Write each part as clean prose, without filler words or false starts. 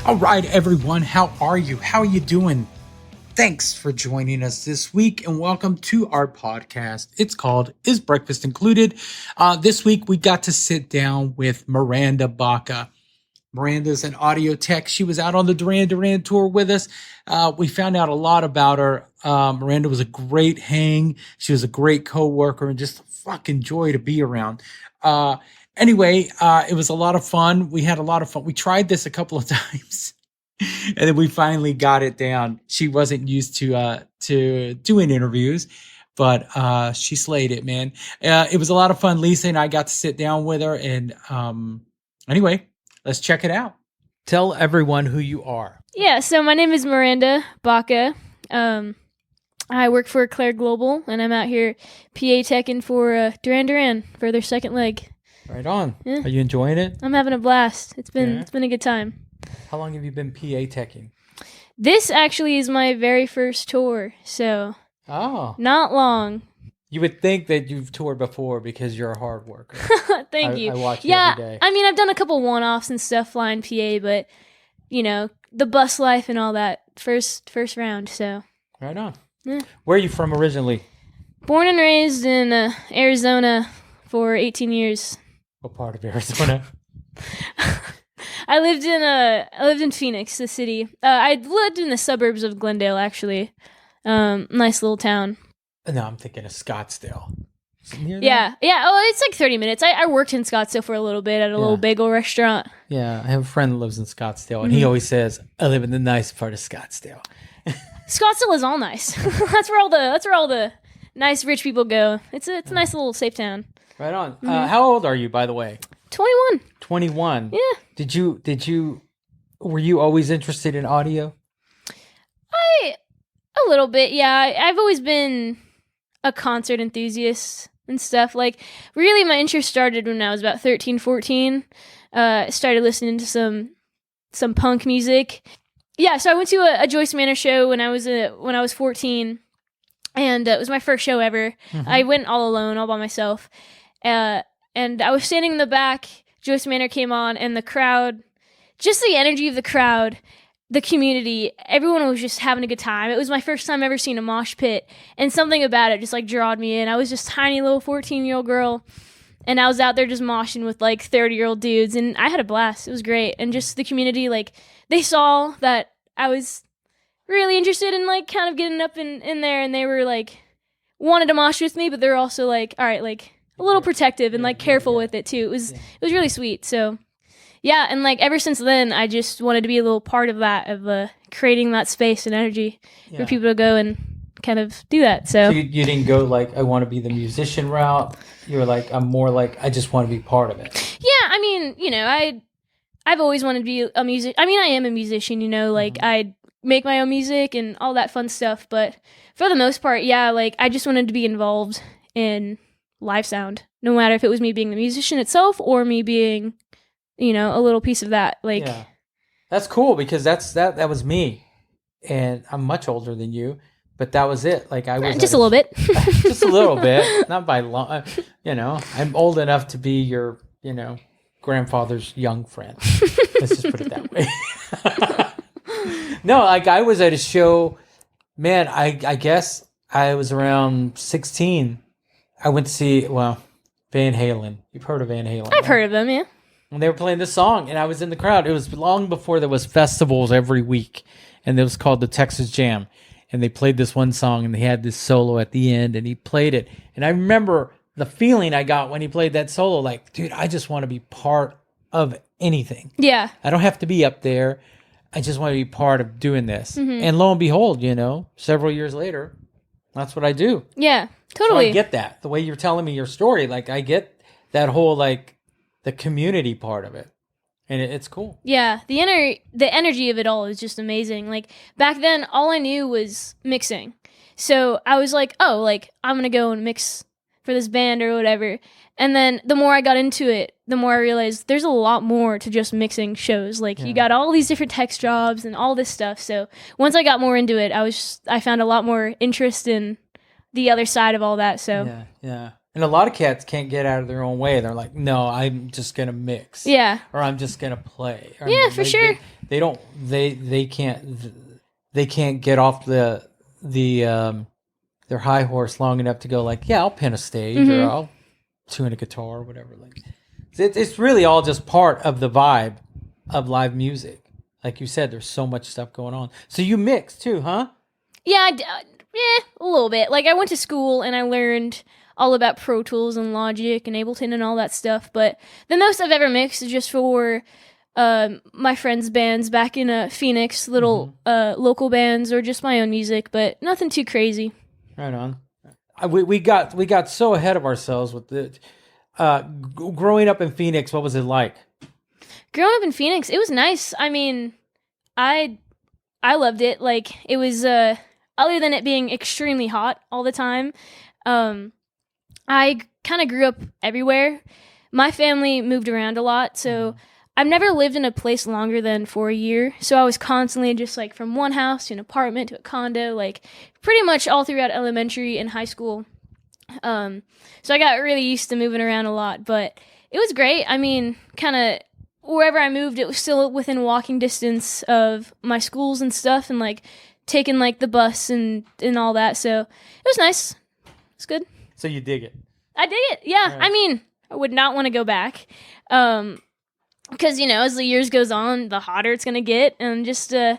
All right, everyone, how are you? How are you doing? Thanks for joining us this week and welcome to our podcast. It's called Is Breakfast Included? This week we got to sit down with Miranda Baca. Miranda's an audio tech. She was out on the Duran Duran tour with us. We found out a lot about her. Miranda was a great hang. She was a great co-worker and just a fucking joy to be around. Anyway, it was a lot of fun. We had a lot of fun. We tried this a couple of times. And then we finally got it down. She wasn't used to doing interviews, but she slayed it, man. It was a lot of fun. Lisa and I got to sit down with her, and anyway, let's check it out. Tell everyone who you are. Yeah, so my name is Miranda Baca. I work for Claire Global, and I'm out here PA teching for Duran Duran for their second leg. Right on. Yeah. Are you enjoying it? I'm having a blast. It's been a good time. How long have you been PA teching? This actually is my very first tour, so not long. You would think that you've toured before because you're a hard worker. Thank you. I watch you every day. I mean, I've done a couple one-offs and stuff flying PA, but, you know, the bus life and all that, first round, so. Right on. Yeah. Where are you from originally? Born and raised in Arizona for 18 years. What part of Arizona? I lived in Phoenix, the city. I lived in the suburbs of Glendale, actually. Nice little town. No, I'm thinking of Scottsdale. Yeah. Oh, it's like 30 minutes. I worked in Scottsdale for a little bit at a little bagel restaurant. Yeah, I have a friend that lives in Scottsdale, and he always says, "I live in the nice part of Scottsdale." Scottsdale is all nice. That's where all the nice rich people go. It's a nice little safe town. Right on. How old are you, by the way? 21. 21. Yeah. Were you always interested in audio? A little bit, yeah. I've always been a concert enthusiast and stuff. Like, really, my interest started when I was about 13, 14. I started listening to some punk music. Yeah, so I went to a Joyce Manor show when I was 14, and it was my first show ever. Mm-hmm. I went all alone, all by myself. And I was standing in the back. Joyce Manor came on, and the crowd, just the energy of the crowd, the community, everyone was just having a good time. It was my first time ever seeing a mosh pit, and something about it just like drawed me in. I was just a tiny little 14-year-old girl, and I was out there just moshing with like 30-year-old dudes, and I had a blast. It was great. And just the community, like, they saw that I was really interested in like kind of getting up in there, and they were like wanted to mosh with me, but they're also like, all right, like a little protective and like careful with it too. It was really sweet. So yeah, and like ever since then, I just wanted to be a little part of that, of creating that space and energy for people to go and kind of do that. So you didn't go like, I want to be the musician route. You were like, I'm more like, I just want to be part of it. Yeah, I mean, you know, I've always wanted to be a musician. I mean, I am a musician, you know, like I make my own music and all that fun stuff. But for the most part, yeah, like I just wanted to be involved in live sound, no matter if it was me being the musician itself or me being, you know, a little piece of that. Like, yeah. That's cool because that was me, and I'm much older than you, but that was it. Like I was just a little bit, just a little bit, not by long. You know, I'm old enough to be your, you know, grandfather's young friend. Let's just put it that way. No, like I was at a show, man. I guess I was around 16. I went to see Van Halen. You've heard of Van Halen? I've heard of them, yeah. And they were playing this song, and I was in the crowd. It was long before there was festivals every week, and it was called the Texas Jam. And they played this one song, and they had this solo at the end, and he played it. And I remember the feeling I got when he played that solo, like, dude, I just want to be part of anything. Yeah. I don't have to be up there. I just want to be part of doing this. Mm-hmm. And lo and behold, you know, several years later, that's what I do. Yeah, totally. So I get that. The way you're telling me your story, like, I get that whole, like, the community part of it, and it's cool. Yeah, the energy of it all is just amazing. Like back then, all I knew was mixing, so I was like, oh, like I'm gonna go and mix for this band or whatever. And then the more I got into it, the more I realized there's a lot more to just mixing shows. Like you got all these different text jobs and all this stuff. So once I got more into it, I found a lot more interest in the other side of all that. So yeah. And a lot of cats can't get out of their own way. They're like, no, I'm just gonna mix. Yeah. Or I'm just gonna play. Or Yeah, for sure. They don't. They can't. They can't get off their high horse long enough to go like, yeah, I'll pin a stage or I'll tune a guitar or whatever. Like, it's really all just part of the vibe of live music. Like you said, there's so much stuff going on. So you mix too, huh? Yeah, a little bit. Like, I went to school and I learned all about Pro Tools and Logic and Ableton and all that stuff. But the most I've ever mixed is just for my friends' bands back in Phoenix, little local bands, or just my own music, but nothing too crazy. Right on. We got so ahead of ourselves with the growing up in Phoenix. What was it like? Growing up in Phoenix, it was nice. I mean, I loved it. Like, it was other than it being extremely hot all the time. I kind of grew up everywhere. My family moved around a lot, so I've never lived in a place longer than for a year. So I was constantly just like from one house to an apartment to a condo, like pretty much all throughout elementary and high school. So I got really used to moving around a lot, but it was great. I mean, kind of wherever I moved, it was still within walking distance of my schools and stuff, and like taking like the bus and all that. So it was nice. It's good. So you dig it? I dig it. Yeah. Right. I mean, I would not want to go back. Because, you know, as the years goes on, the hotter it's going to get. And just, I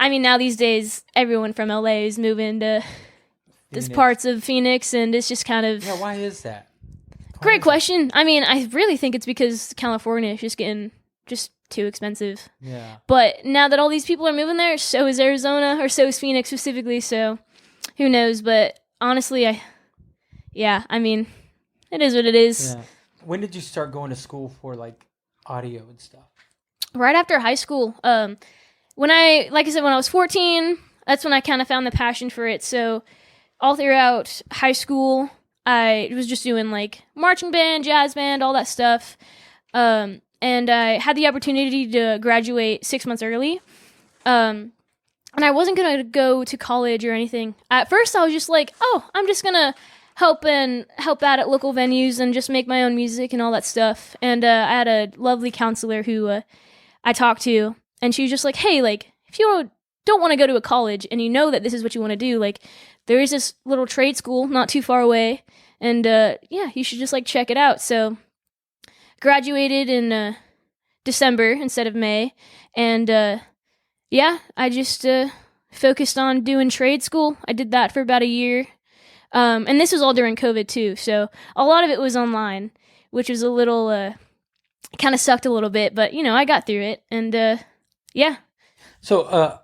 mean, now these days, everyone from LA is moving to these parts of Phoenix, and it's just kind of... Yeah, why is that? Great question. I mean, I really think it's because California is just getting just too expensive. Yeah. But now that all these people are moving there, so is Arizona, or so is Phoenix specifically, so who knows. But honestly, I mean, it is what it is. Yeah. When did you start going to school for, like, audio and stuff? Right after high school. When I was 14, that's when I kind of found the passion for it. So all throughout high school, I was just doing like marching band, jazz band, all that stuff. And I had the opportunity to graduate 6 months early. And I wasn't going to go to college or anything. At first, I was just like, oh, I'm just going to help out at local venues and just make my own music and all that stuff. And I had a lovely counselor who I talked to, and she was just like, hey, like, if you don't want to go to a college and you know that this is what you want to do, like, there is this little trade school not too far away, and you should just like check it out. So graduated in December instead of May, and I just focused on doing trade school. I did that for about a year. And this was all during COVID too, so a lot of it was online, which was a little, kind of sucked a little bit, but, you know, I got through it, and, yeah. So,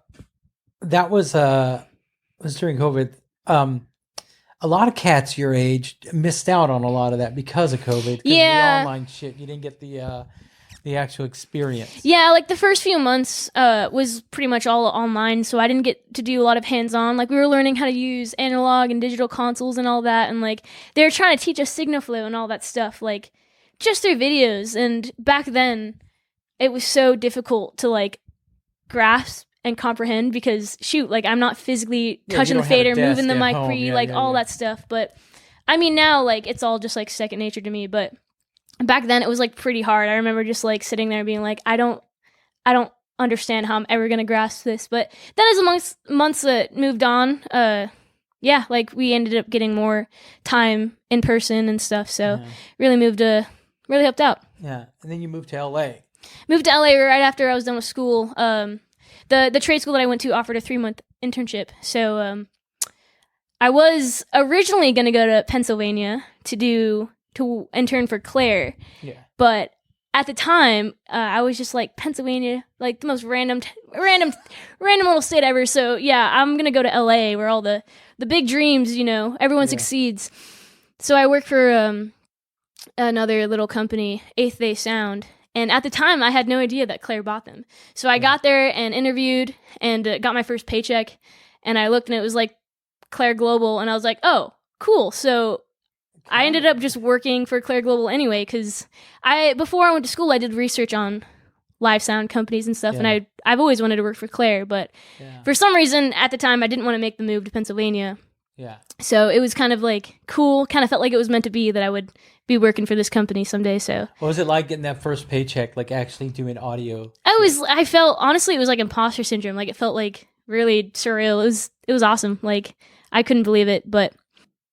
that was during COVID. A lot of cats your age missed out on a lot of that because of COVID. Yeah. The online shit, you didn't get the actual experience. Yeah, like the first few months was pretty much all online, so I didn't get to do a lot of hands-on. Like, we were learning how to use analog and digital consoles and all that, and like they were trying to teach us signal flow and all that stuff, like just through videos. And back then, it was so difficult to like grasp and comprehend because shoot, like I'm not physically touching the fader, moving the mic all that stuff. But I mean, now like it's all just like second nature to me, but back then it was like pretty hard. I remember just like sitting there being like, I don't understand how I'm ever gonna grasp this. But then as amongst months that moved on, like we ended up getting more time in person and stuff. So really helped out. Yeah, and then you moved to LA. Moved to LA right after I was done with school. The trade school that I went to offered a 3-month internship. So I was originally gonna go to Pennsylvania to intern for Claire. Yeah. But at the time, I was just like, Pennsylvania, like the most random little state ever. So yeah, I'm gonna go to LA where all the big dreams, you know, everyone succeeds. So I work for another little company, Eighth Day Sound. And at the time, I had no idea that Claire bought them. So I got there and interviewed and got my first paycheck. And I looked and it was like Claire Global. And I was like, oh, cool. So I ended up just working for Claire Global anyway, because before I went to school, I did research on live sound companies and stuff, and I've always wanted to work for Claire, but for some reason at the time I didn't want to make the move to Pennsylvania, Yeah. So it was kind of like cool, kind of felt like it was meant to be that I would be working for this company someday. So what was it like getting that first paycheck, like actually doing audio? I felt, honestly, it was like imposter syndrome. Like it felt like really surreal. It was awesome. Like I couldn't believe it, but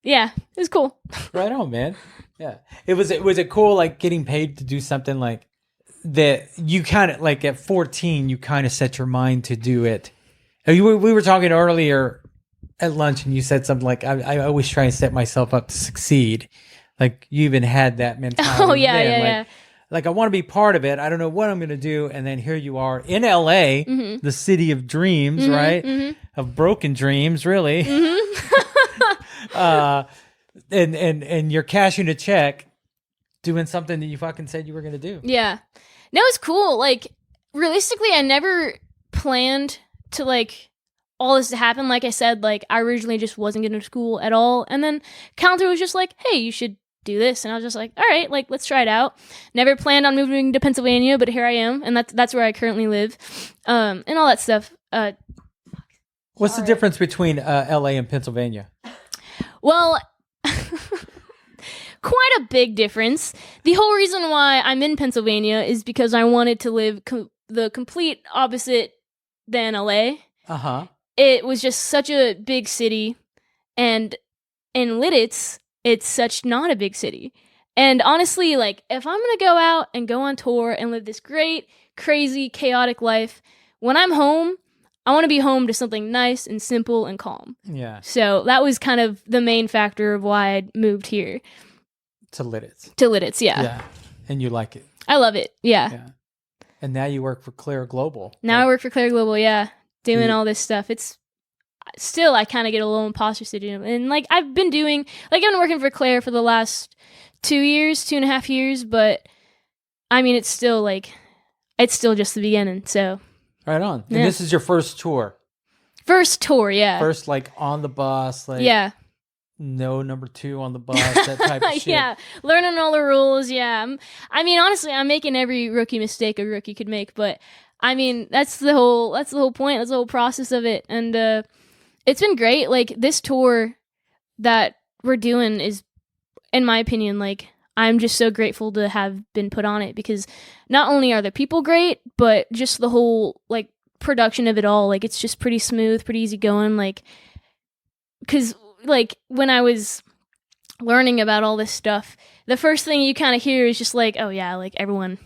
yeah, it was cool. Right on, man. Yeah. Was it cool, like getting paid to do something like that? You kind of like at 14, you kind of set your mind to do it. We were talking earlier at lunch, and you said something like, "I always try and set myself up to succeed." Like you even had that mentality. Oh yeah, then. yeah. Like I want to be part of it. I don't know what I'm going to do, and then here you are in LA, the city of dreams, right? Of broken dreams, really. And you're cashing a check, doing something that you fucking said you were going to do. Yeah. No, it's cool. Like realistically, I never planned to like all this to happen. Like I said, like I originally just wasn't going to school at all, and then Counter was just like, "Hey, you should do this," and I was just like, "All right, like let's try it out." Never planned on moving to Pennsylvania, but here I am, and that's where I currently live, and all that stuff. What's the difference between LA and Pennsylvania? Well, quite a big difference. The whole reason why I'm in Pennsylvania is because I wanted to live the complete opposite than LA. It was just such a big city, and in Lidditz, it's such not a big city. And honestly, like, if I'm gonna go out and go on tour and live this great, crazy, chaotic life, when I'm home, I want to be home to something nice and simple and calm. Yeah. So that was kind of the main factor of why I moved here. To Lidditz. To Lidditz, yeah. Yeah. And you like it. I love it, yeah. And now you work for Claire Global. Now I work for Claire Global, yeah. Doing all this stuff. It's still, I kind of get a little imposter syndrome. And like I've been working for Claire for the last 2.5 years, but I mean, it's still just the beginning. So right on. And this is your first tour. First tour, yeah. First, like on the bus, like no number 2 on the bus, that type of shit. Yeah, learning all the rules. Yeah, I mean, honestly, I'm making every rookie mistake a rookie could make, but I mean, that's the whole point. That's the whole process of it, and it's been great. Like this tour that we're doing is, in my opinion, like I'm just so grateful to have been put on it, because not only are the people great, but just the whole like production of it all. Like it's just pretty smooth, pretty easy going. Like, because like when I was learning about all this stuff, the first thing you kind of hear is just like, oh yeah, like everyone's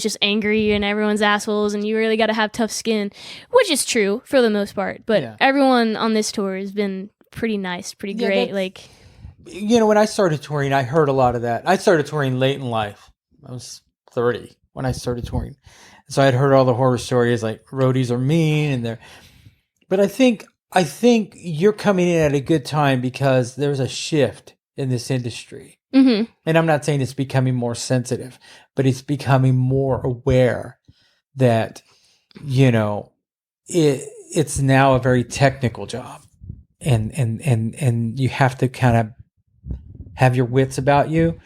just angry and everyone's assholes and you really got to have tough skin, which is true for the most part. But everyone on this tour has been pretty nice, pretty great. Like, you know, when I started touring, I heard a lot of that. I started touring late in life. I was 30 when I started touring. So I'd heard all the horror stories, like roadies are mean and they're, but I think you're coming in at a good time because there's a shift in this industry. And I'm not saying it's becoming more sensitive, but it's becoming more aware that, you know, it's now a very technical job, and you have to kind of have your wits about you.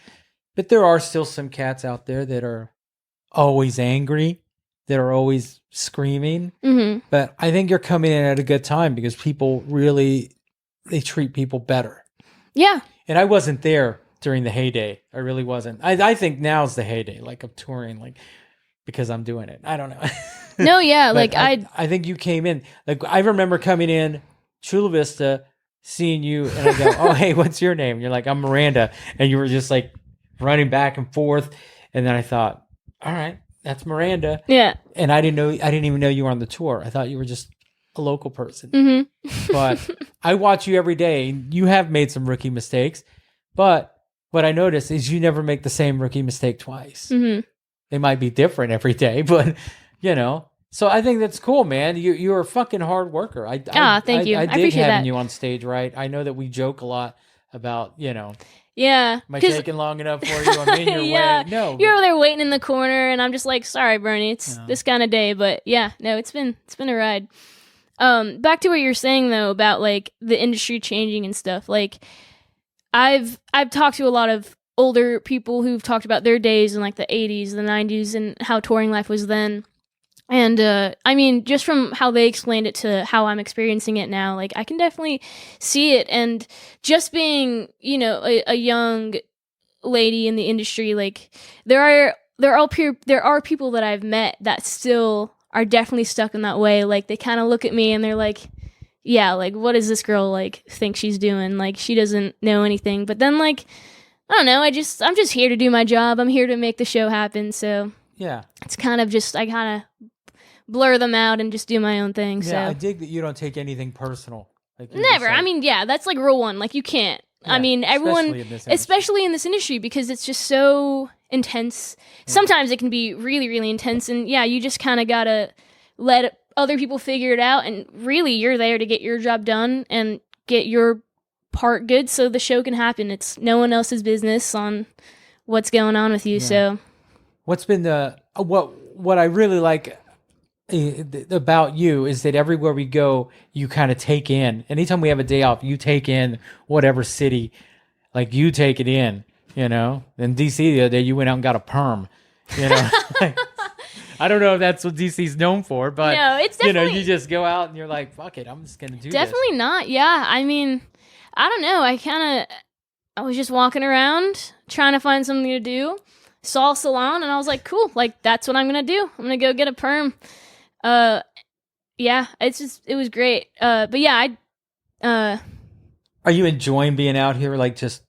But there are still some cats out there that are always angry, that are always screaming. But I think you're coming in at a good time because people really, they treat people better. Yeah. And I wasn't there during the heyday. I really wasn't. I think now's the heyday, like of touring, like because I'm doing it. I don't know. No, yeah, like I think you came in. Like I remember coming in Chula Vista, seeing you, and I go, "Oh, hey, what's your name?" And you're like, "I'm Miranda," and you were just like running back and forth. And then I thought, "All right, that's Miranda." Yeah. And I didn't even know you were on the tour. I thought you were just a local person. But I watch you every day. You have made some rookie mistakes, but what I notice is you never make the same rookie mistake twice. They might be different every day, but you know. So I think that's cool, man. You're a fucking hard worker. Thank you. I I dig appreciate having that. you on stage, right? I know that we joke a lot about, you know. Yeah. Am I taking long enough for you? I'm in your way. No. You're over there waiting in the corner, and I'm just like, sorry, Bernie, it's this kind of day. But yeah, no, it's been a ride. Back to what you're saying though about like the industry changing and stuff. Like, I've talked to a lot of older people who've talked about their days in like the 80s, the 90s, and how touring life was then. And I mean, just from how they explained it to how I'm experiencing it now, like I can definitely see it. And just being, you know, a young lady in the industry, like there are people that I've met that still are definitely stuck in that way. Like they kind of look at me and they're like, yeah, like what does this girl like think she's doing? Like she doesn't know anything. But then like I don't know, I'm just here to do my job. I'm here to make the show happen. So Yeah. it's kind of just I kind of blur them out and just do my own thing. Yeah, So I dig that you don't take anything personal. Like never. I mean, yeah, that's like rule one. Like you can't. Yeah, I mean, everyone, especially in this industry, because it's just so intense. Yeah. Sometimes it can be really, really intense, and yeah, you just kind of gotta let other people figure it out. And really, you're there to get your job done and get your part good, so the show can happen. It's no one else's business on what's going on with you. Yeah. So, what's been the what I really like about you is that everywhere we go, you kind of take in. Anytime we have a day off, you take in whatever city, like you take it in, you know. In DC the other day, you went out and got a perm, you know. Like, I don't know if that's what DC's known for, but no, it's definitely, you know, you just go out and you're like, fuck it, I'm just gonna do definitely this. Not. Yeah, I mean, I don't know. I was just walking around trying to find something to do. Saw a salon and I was like, cool, like that's what I'm gonna do. I'm gonna go get a perm. Yeah, it was great. But yeah, Are you enjoying being out here, like just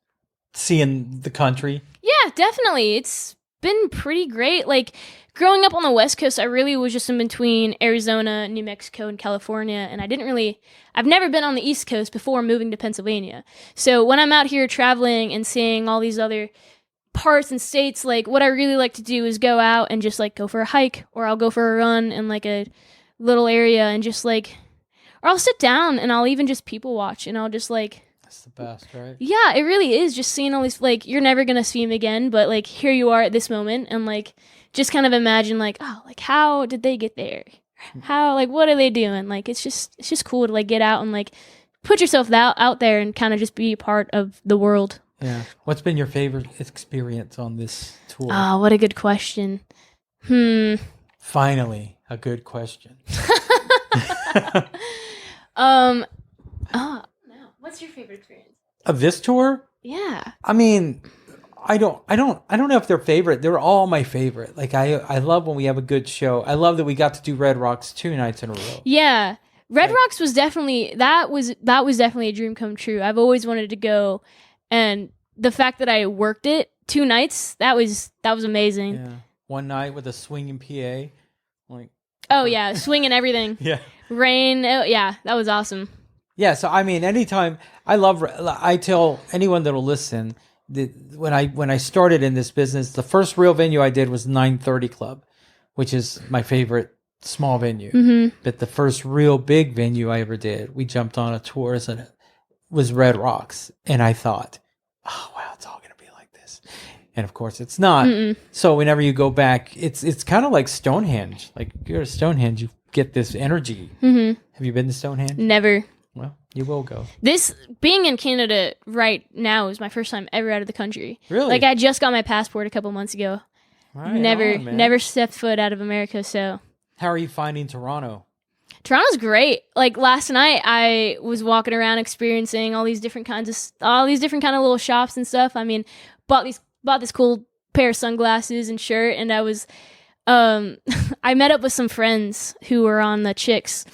seeing the country? Yeah, definitely. It's been pretty great. Like growing up on the West Coast, I really was just in between Arizona, New Mexico, and California, and I've never been on the East Coast before moving to Pennsylvania. So when I'm out here traveling and seeing all these other parts and states, like what I really like to do is go out and just like go for a hike, or I'll go for a run in like a little area and just like, or I'll sit down and I'll even just people watch and I'll just like, that's the best, right? Yeah, it really is, just seeing all these, like you're never gonna see him again, but like here you are at this moment, and like just kind of imagine like, oh, like how did they get there? How, like what are they doing? Like it's just cool to like get out and like put yourself out there and kind of just be a part of the world. Yeah. What's been your favorite experience on this tour? Oh, what a good question. Finally, a good question. No. What's your favorite experience of this tour? Yeah. I mean, I don't know if they're favorite. They're all my favorite. Like I love when we have a good show. I love that we got to do Red Rocks 2 nights in a row. Yeah. Red Rocks was definitely that was definitely a dream come true. I've always wanted to go, and the fact that I worked it 2 nights, that was amazing. Yeah. One night with a swinging PA, like oh yeah, swinging everything. Yeah. Rain. Oh, yeah, that was awesome. Yeah, so I mean, anytime I tell anyone that'll listen that when I started in this business, the first real venue I did was 930 Club, which is my favorite small venue. Mm-hmm. But the first real big venue I ever did, we jumped on a tour and it was Red Rocks, and I thought, oh wow, it's all gonna be like this, and of course it's not. Mm-mm. So whenever you go back, it's kind of like Stonehenge. Like if you're at Stonehenge, you get this energy. Mm-hmm. Have you been to Stonehenge? Never. Well, you will go. This, being in Canada right now, is my first time ever out of the country. Really? Like, I just got my passport a couple months ago. Right never stepped foot out of America, so. How are you finding Toronto? Toronto's great. Like, last night, I was walking around experiencing all these different kind of little shops and stuff. I mean, bought this cool pair of sunglasses and shirt, and I was, I met up with some friends who were on the Chicks.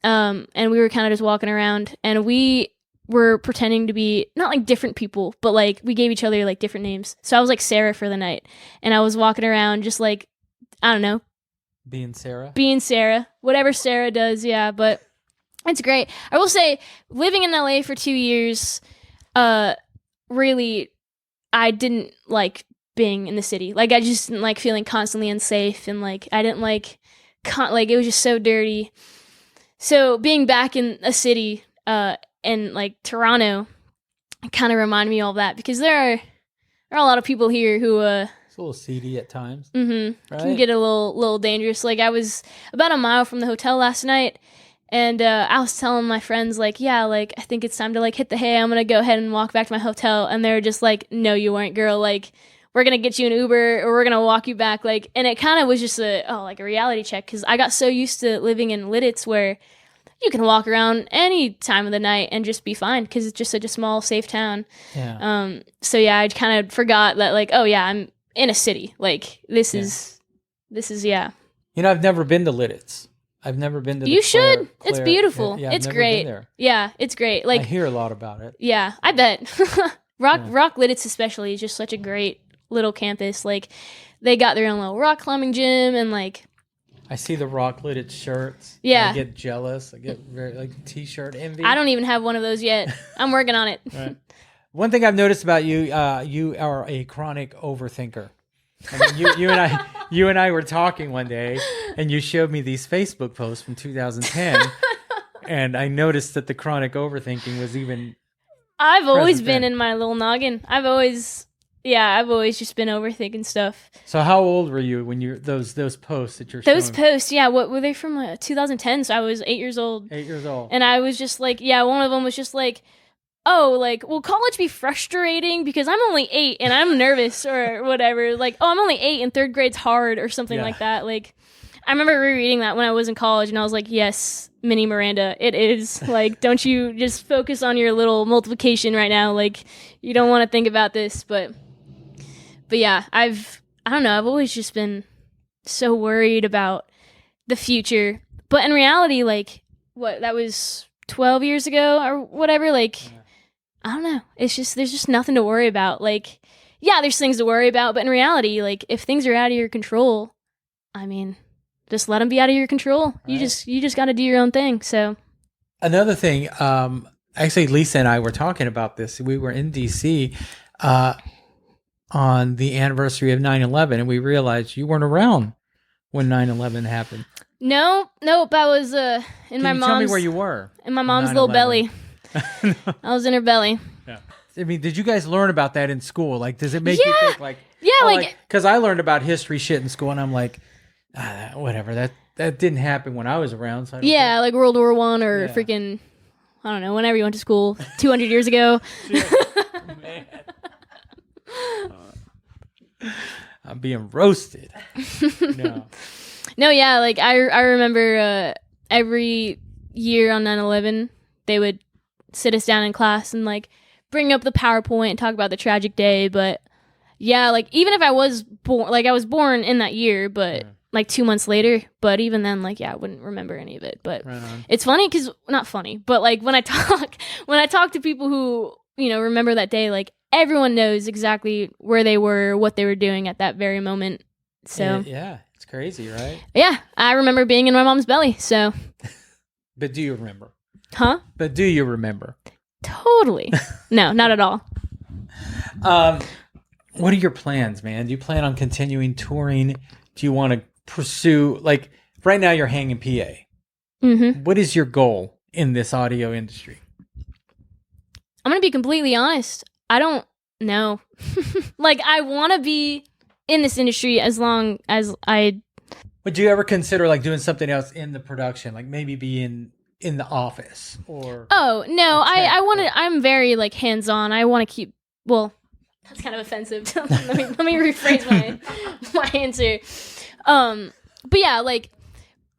And we were kind of just walking around, and we were pretending to be not like different people, but like we gave each other like different names. So I was like Sarah for the night, and I was walking around just like, I don't know, being Sarah, whatever Sarah does. Yeah, but it's great. I will say, living in LA for 2 years, really, I didn't like being in the city. Like I just didn't like feeling constantly unsafe, and like I didn't like it was just so dirty. So being back in a city, and like Toronto, kind of reminded me of all that, because there are a lot of people here who it's a little seedy at times. Mm-hmm. Right? Can get a little dangerous. Like I was about a mile from the hotel last night, and I was telling my friends like, yeah, like I think it's time to like hit the hay. I'm gonna go ahead and walk back to my hotel, and they're just like, no, you weren't, girl. Like we're going to get you an Uber or we're going to walk you back. Like, and it kind of was just a reality check. Cause I got so used to living in Lidditz where you can walk around any time of the night and just be fine. Cause it's just such a small, safe town. Yeah. So yeah, I kind of forgot that like, oh yeah, I'm in a city. Like this is, yeah. You know, I've never been to Lidditz. I've never been to. You should. It's beautiful. Yeah, it's great. Yeah, it's great. Like I hear a lot about it. Yeah, I bet. Rock Lidditz especially is just such a great little campus. Like they got their own little rock climbing gym and like. I see the Rock Lidditz shirts. Yeah. I get jealous. I get very like t-shirt envy. I don't even have one of those yet. I'm working on it. Right. One thing I've noticed about you, you are a chronic overthinker. I mean, you and I were talking one day, and you showed me these Facebook posts from 2010, and I noticed that the chronic overthinking was even. I've always been in my little noggin. I've always just been overthinking stuff. So how old were you when you those posts that you're those showing? Posts? Yeah, what were they from? 2010. So I was 8 years old. 8 years old, and I was just like, yeah, one of them was just like. Oh, like, will college be frustrating because I'm only 8 and I'm nervous or whatever? Like, oh, I'm only 8 and third grade's hard or something like that. Like, I remember rereading that when I was in college and I was like, yes, mini Miranda, it is. Like, don't you just focus on your little multiplication right now? Like, you don't want to think about this. But yeah, I don't know, I've always just been so worried about the future. But in reality, like, that was 12 years ago or whatever, like... Yeah. I don't know. It's just, there's just nothing to worry about. Like, yeah, there's things to worry about, but in reality, like, if things are out of your control, I mean, just let them be out of your control. Right. You just got to do your own thing. So, another thing, actually, Lisa and I were talking about this. We were in DC on the anniversary of 9/11, and we realized you weren't around when 9/11 happened. Nope. I was in my mom's. Tell me where you were. In my mom's little belly. No. I was in her belly. Yeah. I mean, did you guys learn about that in school? Like, does it make you think like, because I learned about history shit in school, and I'm like, whatever. That didn't happen when I was around. So like World War I or freaking, I don't know, whenever you went to school 200 years ago. Man. I'm being roasted. No, yeah, like I remember every year on 9/11, they would sit us down in class and like bring up the PowerPoint and talk about the tragic day. But yeah, like even if I was born, like I was born in that year, but like 2 months later, but even then, like, yeah, I wouldn't remember any of it. But it's funny because, not funny, but like when I talk to people who, you know, remember that day, like everyone knows exactly where they were, what they were doing at that very moment. So yeah, it's crazy, right? Yeah, I remember being in my mom's belly. So, but do you remember? Huh? But do you remember? Totally. No, not at all. What are your plans, man? Do you plan on continuing touring? Do you want to pursue, like, right now you're hanging PA. Mm-hmm. What is your goal in this audio industry? I'm going to be completely honest. I don't know. Like, I want to be in this industry as long as I... Would you ever consider, like, doing something else in the production? Like, maybe be in the office or... Oh, no. I want to... I'm very, like, hands-on. I want to keep... Well, that's kind of offensive. let me rephrase my answer. But yeah, like,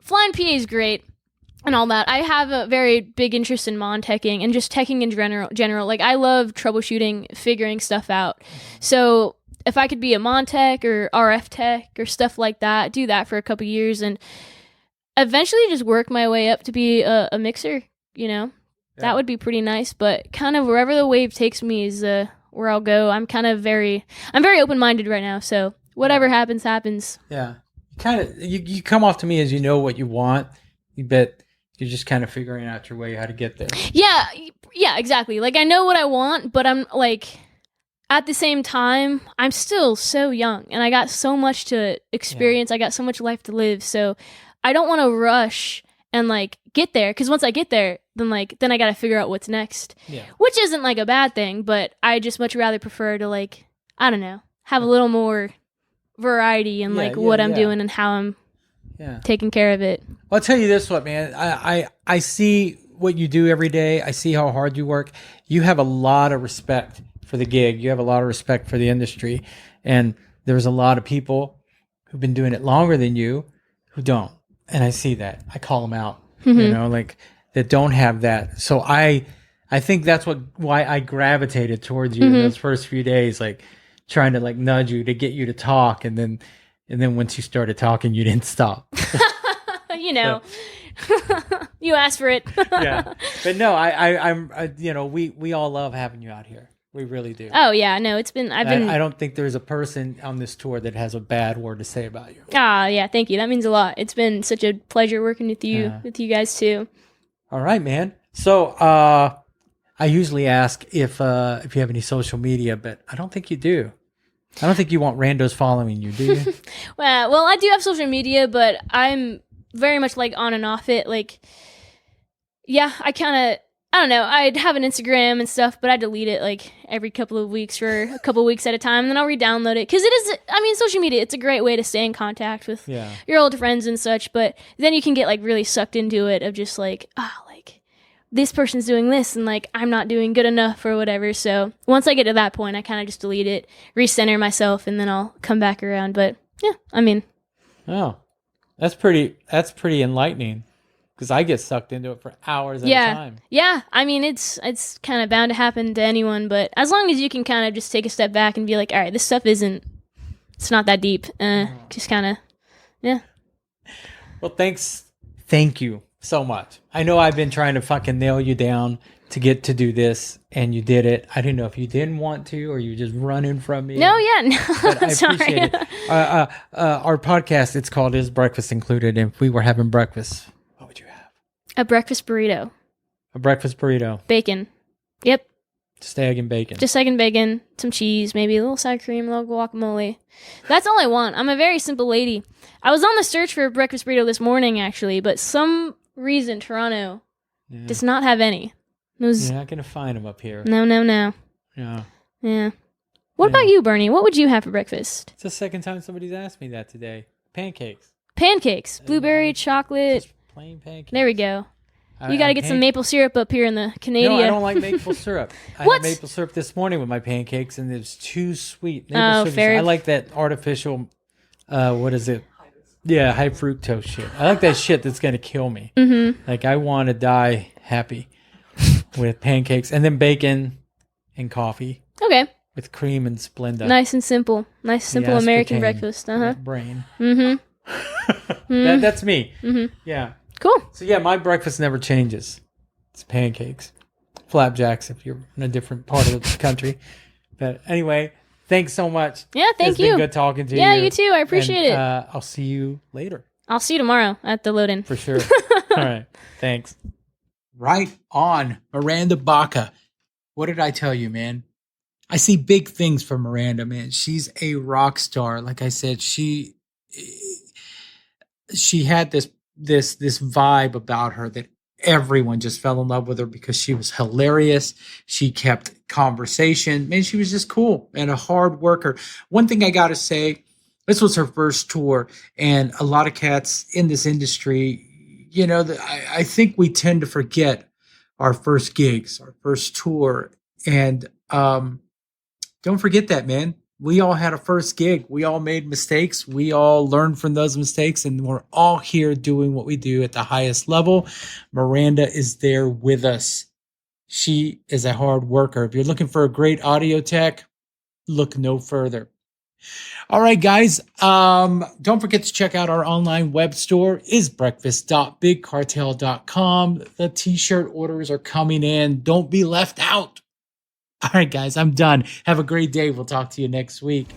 flying PA is great and all that. I have a very big interest in mon-teching and just teching in general. Like, I love troubleshooting, figuring stuff out. So if I could be a mon-tech or RF tech or stuff like that, do that for a couple years and eventually just work my way up to be a mixer, you know? Yeah. That would be pretty nice, but kind of wherever the wave takes me is where I'll go. I'm very open-minded right now, so whatever happens. Yeah. Kind of, you come off to me as you know what you want, but you're just kind of figuring out your way how to get there. Yeah, exactly. Like, I know what I want, but I'm like, at the same time, I'm still so young, and I got so much to experience. Yeah. I got so much life to live, so I don't want to rush and like get there, because once I get there, then I got to figure out what's next. Yeah. Which isn't like a bad thing, but I just much rather prefer to, like, I don't know, have a little more variety in what I'm doing and how I'm taking care of it. Well, I'll tell you this, man. I see what you do every day. I see how hard you work. You have a lot of respect for the gig. You have a lot of respect for the industry. And there's a lot of people who've been doing it longer than you who don't. And I see that. I call them out, like that don't have that. So I think that's why I gravitated towards you in those first few days, like trying to like nudge you to get you to talk. And then once you started talking, you didn't stop. You asked for it. Yeah. But no, I'm we all love having you out here. We really do. Oh yeah, no, I don't think there's a person on this tour that has a bad word to say about you. Yeah, thank you. That means a lot. It's been such a pleasure working with you, with you guys too. All right, man. So, I usually ask if you have any social media, but I don't think you do. I don't think you want randos following you, do you? well, I do have social media, but I'm very much like on and off it. Like, yeah, I don't know. I'd have an Instagram and stuff, but I delete it like every couple of weeks for a couple of weeks at a time, and then I'll re-download it. Because social media, it's a great way to stay in contact with your old friends and such, but then you can get like really sucked into it of just like, like this person's doing this and like I'm not doing good enough or whatever. So once I get to that point, I kind of just delete it, recenter myself, and then I'll come back around. But yeah, Oh, that's pretty enlightening. Because I get sucked into it for hours at a time. Yeah, it's kind of bound to happen to anyone, but as long as you can kind of just take a step back and be like, all right, this stuff it's not that deep. Just kind of, yeah. Well, thank you so much. I know I've been trying to fucking nail you down to get to do this, and you did it. I didn't know if you didn't want to, or you just running from me. No, yeah, but I appreciate it. Our podcast, it's called Is Breakfast Included? And if we were having breakfast, what would you have? A breakfast burrito. A breakfast burrito. Bacon. Yep. Just egg and bacon. Just egg and bacon, some cheese, maybe a little sour cream, a little guacamole. That's all I want. I'm a very simple lady. I was on the search for a breakfast burrito this morning, actually, but some reason Toronto does not have any. You're not going to find them up here. No. Yeah. Yeah. What about you, Bernie? What would you have for breakfast? It's the second time somebody's asked me that today. Pancakes. Blueberry, chocolate. Just plain pancakes. There we go. You got to get some maple syrup up here in the Canada. No, I don't like maple syrup. I had maple syrup this morning with my pancakes, and it was too sweet. Fair. I like that artificial, what is it? Yeah, high fructose shit. I like that shit that's going to kill me. Mm-hmm. Like, I want to die happy with pancakes, and then bacon and coffee. Okay. With cream and Splenda. Nice and simple. Nice, simple American breakfast. Brain. Mm-hmm. That's me. Mm-hmm. Yeah. Cool. So yeah, my breakfast never changes. It's pancakes. Flapjacks if you're in a different part of the country. But anyway, thanks so much. Yeah, thank you. It's been good talking to you. Yeah, you too. I appreciate it. I'll see you later. I'll see you tomorrow at the load-in. For sure. All right. Thanks. Right on. Miranda Baca. What did I tell you, man? I see big things for Miranda, man. She's a rock star. Like I said, she had this vibe about her that everyone just fell in love with her because she was hilarious. She kept conversation. Man, she was just cool and a hard worker. One thing I got to say, this was her first tour, and a lot of cats in this industry, I think we tend to forget our first gigs, our first tour. And don't forget that, man. We all had a first gig. We all made mistakes. We all learned from those mistakes, and we're all here doing what we do at the highest level. Miranda is there with us. She is a hard worker. If you're looking for a great audio tech, look no further. All right, guys. Don't forget to check out our online web store, isbreakfast.bigcartel.com. The t-shirt orders are coming in. Don't be left out. All right, guys, I'm done. Have a great day. We'll talk to you next week.